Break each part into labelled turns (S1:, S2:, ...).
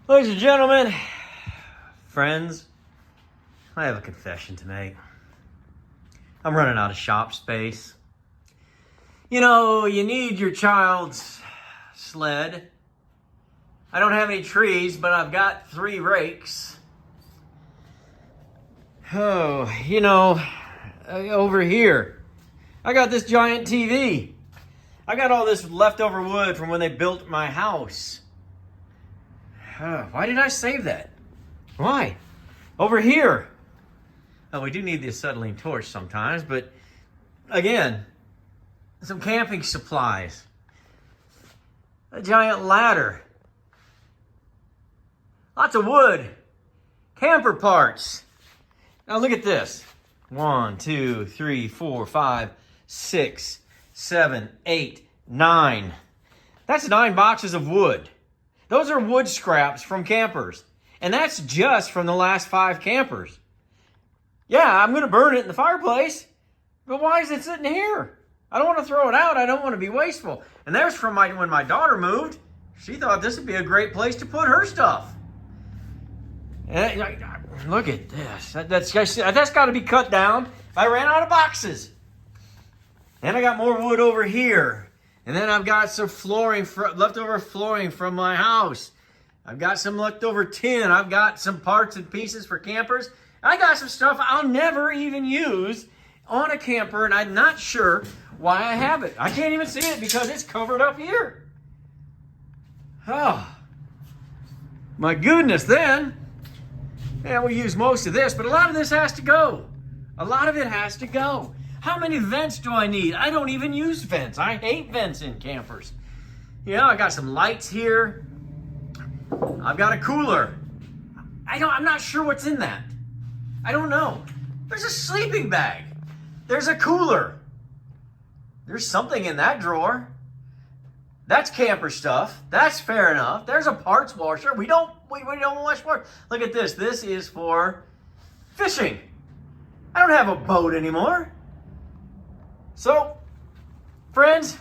S1: Ladies and gentlemen, friends, I have a confession to make. I'm running out of shop space. You know, you need your child's sled. I don't have any trees, but I've got 3 rakes. Oh, you know, over here, I got this giant TV. I got all this leftover wood from when they built my house. Why did I save that? Why? Over here. Oh, we do need the acetylene torch sometimes, but again, some camping supplies. A giant ladder. Lots of wood. Camper parts. Now look at this. 1, 2, 3, 4, 5, 6, 7, 8, 9. That's 9 boxes of wood. Those are wood scraps from campers. And that's just from the last 5 campers. Yeah, I'm going to burn it in the fireplace. But why is it sitting here? I don't want to throw it out. I don't want to be wasteful. And there's from when my daughter moved. She thought this would be a great place to put her stuff. And look at this. That's got to be cut down. I ran out of boxes. And I got more wood over here. And then I've got some leftover flooring from my house. I've got some leftover tin. I've got some parts and pieces for campers. I got some stuff I'll never even use on a camper, and I'm not sure why I have it. I can't even see it because it's covered up here. Oh, my goodness, then. Yeah, we use most of this, but a lot of this has to go. A lot of it has to go. How many vents do I need? I don't even use vents. I hate vents in campers. You know, I got some lights here. I've got a cooler. I'm not sure what's in that. I don't know. There's a sleeping bag. There's a cooler. There's something in that drawer. That's camper stuff. That's fair enough. There's a parts washer. We don't wash parts. Look at this. This is for fishing. I don't have a boat anymore. So, friends,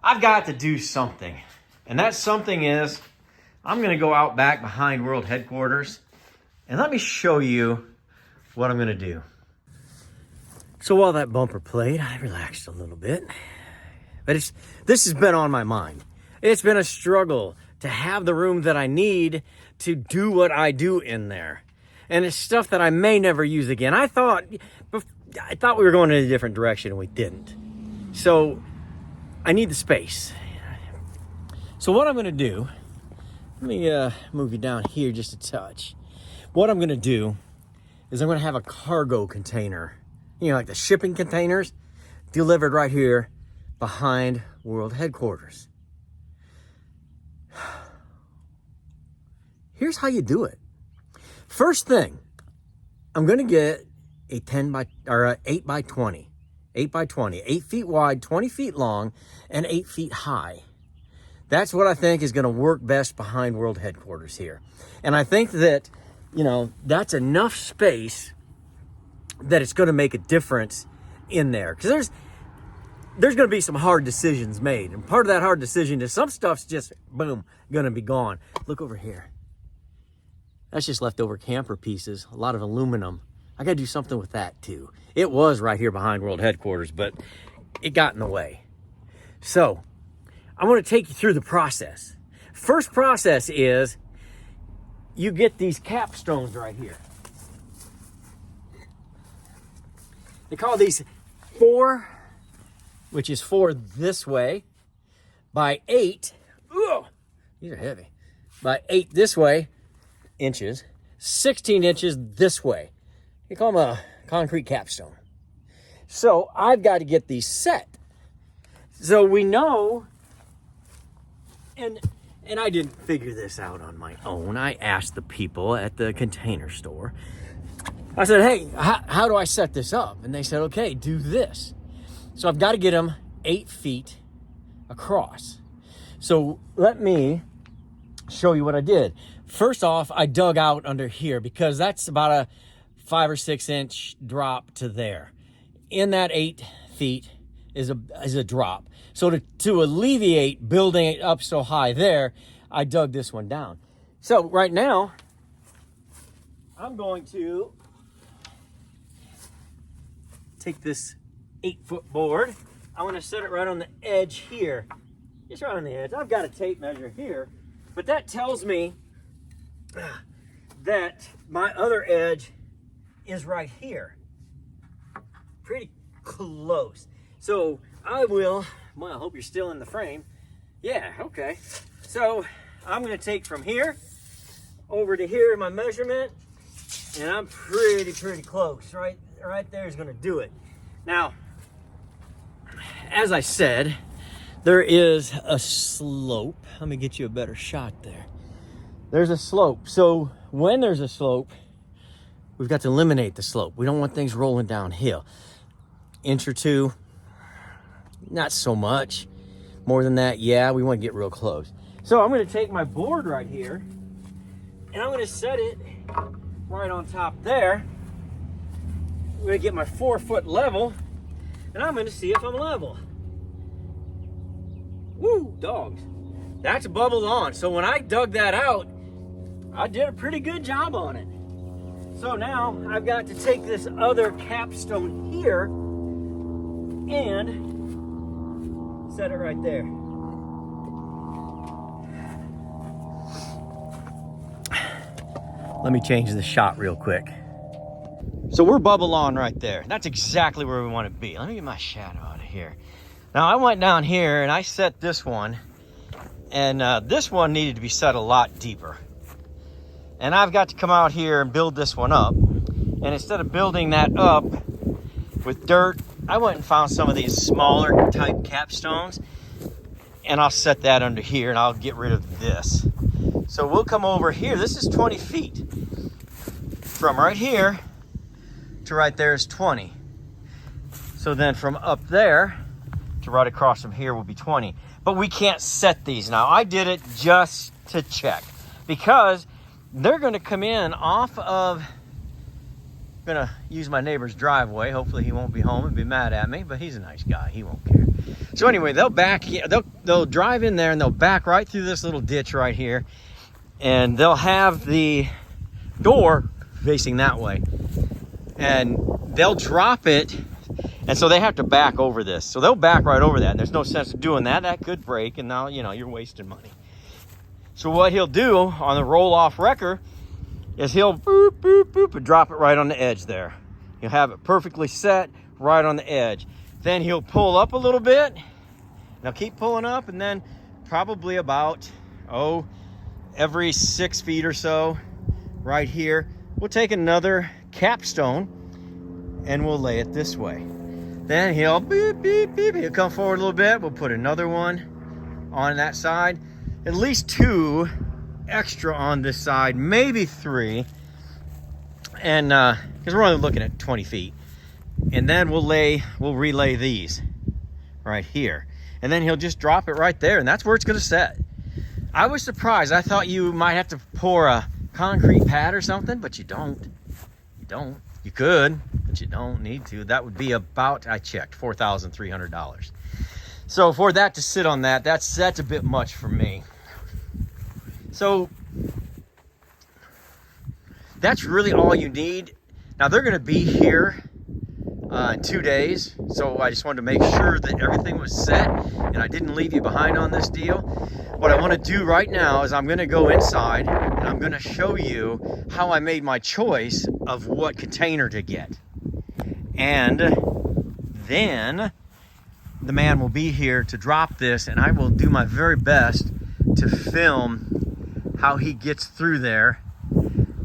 S1: I've got to do something. And that something is, I'm going to go out back behind World Headquarters and let me show you what I'm going to do. So while that bumper played, I relaxed a little bit. But this has been on my mind. It's been a struggle to have the room that I need to do what I do in there. And it's stuff that I may never use again. I thought we were going in a different direction and we didn't. So I need the space. So what I'm going to do, let me move you down here just a touch. What I'm going to do is I'm going to have a cargo container, you know, like the shipping containers, delivered right here behind World Headquarters. Here's how you do it. First thing, I'm going to get a 8 by 20, 8 feet wide, 20 feet long, and 8 feet high. That's what I think is going to work best behind World Headquarters here. And I think that, you know, that's enough space that it's going to make a difference in there. Because there's going to be some hard decisions made. And part of that hard decision is some stuff's just, boom, going to be gone. Look over here. That's just leftover camper pieces, a lot of aluminum. I got to do something with that too. It was right here behind World Headquarters, but it got in the way. So I want to take you through the process. First process is you get these capstones right here. They call these 4, which is 4 this way, by 8. Ugh, these are heavy. By 8 this way inches, 16 inches this way. You call them a concrete capstone. So I've got to get these set. So we know, and I didn't figure this out on my own. I asked the people at the container store. I said, hey, how do I set this up? And they said, okay, do this. So I've got to get them 8 feet across. So let me show you what I did. First off, I dug out under here because that's about a 5 or 6 inch drop to there. In that 8 feet is a drop. So to alleviate building it up so high there, I dug this one down. So right now, I'm going to take this 8-foot board. I want to set it right on the edge here. Just right on the edge. I've got a tape measure here, but that tells me that my other edge is right here. Pretty close. So I will, well, I hope you're still in the frame. Yeah, okay. So I'm gonna take from here over to here my measurement, and I'm pretty close. Right there is gonna do it. Now, as I said, there is a slope. Let me get you a better shot there. There's a slope. So when there's a slope, we've got to eliminate the slope. We don't want things rolling downhill. Inch or two, not so much. More than that, yeah, we want to get real close. So I'm going to take my board right here, and I'm going to set it right on top there. I'm going to get my 4-foot level, and I'm going to see if I'm level. Woo, dogs. That's bubbled on. So when I dug that out, I did a pretty good job on it. So now I've got to take this other capstone here and set it right there. Let me change the shot real quick. So we're bubble on right there. That's exactly where we want to be. Let me get my shadow out of here. Now I went down here and I set this one, and this one needed to be set a lot deeper. And I've got to come out here and build this one up. And instead of building that up with dirt, I went and found some of these smaller type capstones, and I'll set that under here and I'll get rid of this. So we'll come over here. This is 20 feet. From right here to right there is 20. So then from up there to right across from here will be 20. But we can't set these now. I did it just to check, because they're going to come in off of, I'm going to use my neighbor's driveway. Hopefully he won't be home and be mad at me, but he's a nice guy. He won't care. So anyway, they'll drive in there and they'll back right through this little ditch right here, and they'll have the door facing that way, and they'll drop it, and so they have to back over this. So they'll back right over that, and there's no sense of doing that. That could break, and now, you know, you're wasting money. So what he'll do on the roll-off wrecker is he'll boop, boop, boop, and drop it right on the edge there. He'll have it perfectly set right on the edge. Then he'll pull up a little bit. Now keep pulling up, and then probably about, every 6 feet or so, right here, we'll take another capstone and we'll lay it this way. Then he'll beep, beep, beep. He'll come forward a little bit. We'll put another one on that side. At least 2 extra on this side, maybe 3. And because we're only looking at 20 feet. And then we'll relay these right here. And then he'll just drop it right there, and that's where it's going to set. I was surprised. I thought you might have to pour a concrete pad or something, but you don't. You don't. You could, but you don't need to. That would be about, I checked, $4,300. So for that to sit on that, that's a bit much for me. So that's really all you need. Now they're going to be here in 2 days, so I just wanted to make sure that everything was set and I didn't leave you behind on this deal. What I want to do right now is I'm going to go inside and I'm going to show you how I made my choice of what container to get. And then the man will be here to drop this, and I will do my very best to film how he gets through there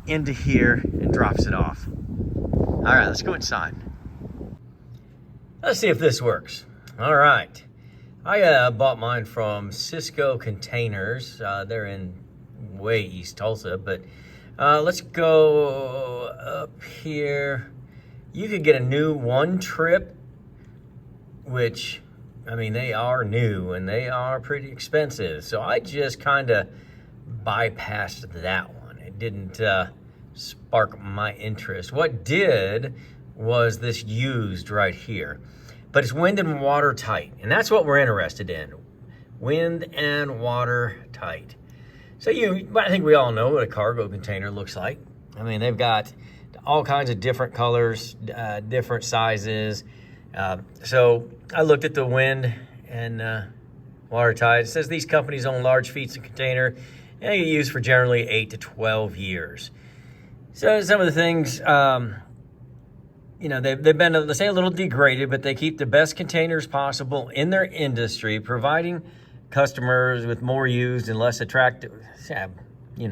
S1: into here and drops it off. All right, let's go inside. Let's see if this works. All right. I bought mine from Cisco Containers. They're in way East Tulsa, but let's go up here. You could get a new one trip, which, I mean, they are new and they are pretty expensive. So I just kind of bypassed that one. It didn't spark my interest. What did was this used right here. But it's wind and water tight, and that's what we're interested in. Wind and water tight. So I think we all know what a cargo container looks like. I mean, they've got all kinds of different colors, different sizes. So I looked at the wind and watertight. It says these companies own large feet of container and they get used for generally 8 to 12 years. So some of the things, they've been, let's say, a little degraded, but they keep the best containers possible in their industry, providing customers with more used and less attractive. You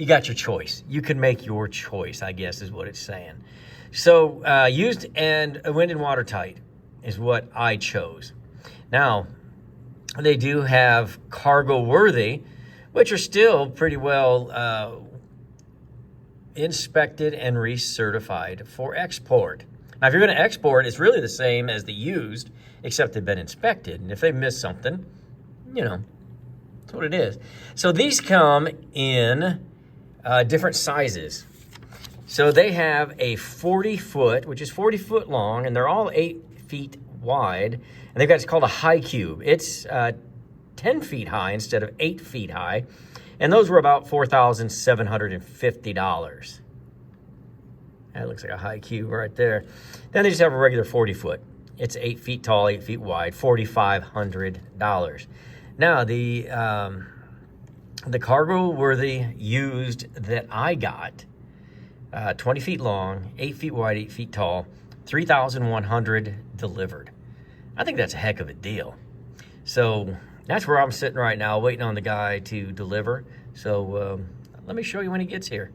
S1: got your choice. You can make your choice, I guess, is what it's saying. So used and wind and watertight is what I chose. Now, they do have cargo worthy, which are still pretty well inspected and recertified for export. Now, if you're going to export, it's really the same as the used, except they've been inspected. And if they miss something, that's what it is. So these come in different sizes. So they have a 40 foot, which is 40 foot long, and they're all 8 feet wide. And they've got, it's called a high cube. It's 10 feet high instead of 8 feet high. And those were about $4,750. That looks like a high cube right there. Then they just have a regular 40 foot. It's 8 feet tall, 8 feet wide, $4,500. Now, the cargo worthy used that I got, 20 feet long, 8 feet wide, 8 feet tall, $3,100 delivered. I think that's a heck of a deal. So that's where I'm sitting right now, waiting on the guy to deliver. So let me show you when he gets here.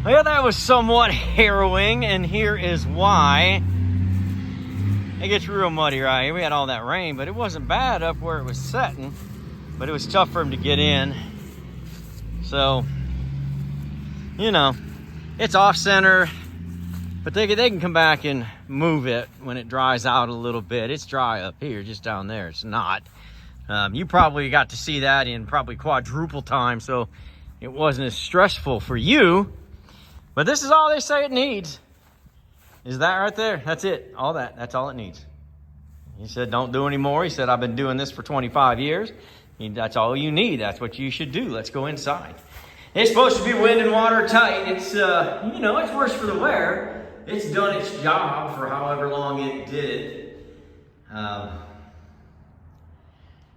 S1: Well, that was somewhat harrowing, and here is why. It gets real muddy right here. We had all that rain, but it wasn't bad up where it was setting, but it was tough for him to get in. So, you know, it's off center, but they can come back and move it when it dries out a little bit. It's dry up here, just down there. It's not. You probably got to see that in probably quadruple time, so it wasn't as stressful for you. But this is all they say it needs. Is that right there? That's it. All that. That's all it needs. He said, don't do any more. He said, I've been doing this for 25 years. That's all you need. That's what you should do. Let's go inside. It's supposed to be wind and water tight. It's, you know, it's worse for the wear. It's done its job for however long it did. I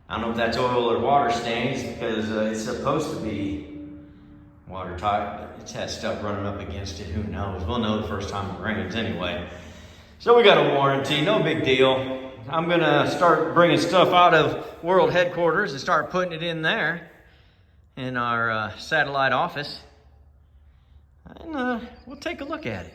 S1: don't know if that's oil or water stains because it's supposed to be watertight, but it has stuff running up against it. Who knows? We'll know the first time it rains anyway. So we got a warranty, no big deal. I'm going to start bringing stuff out of World Headquarters and start putting it in there in our satellite office. And we'll take a look at it.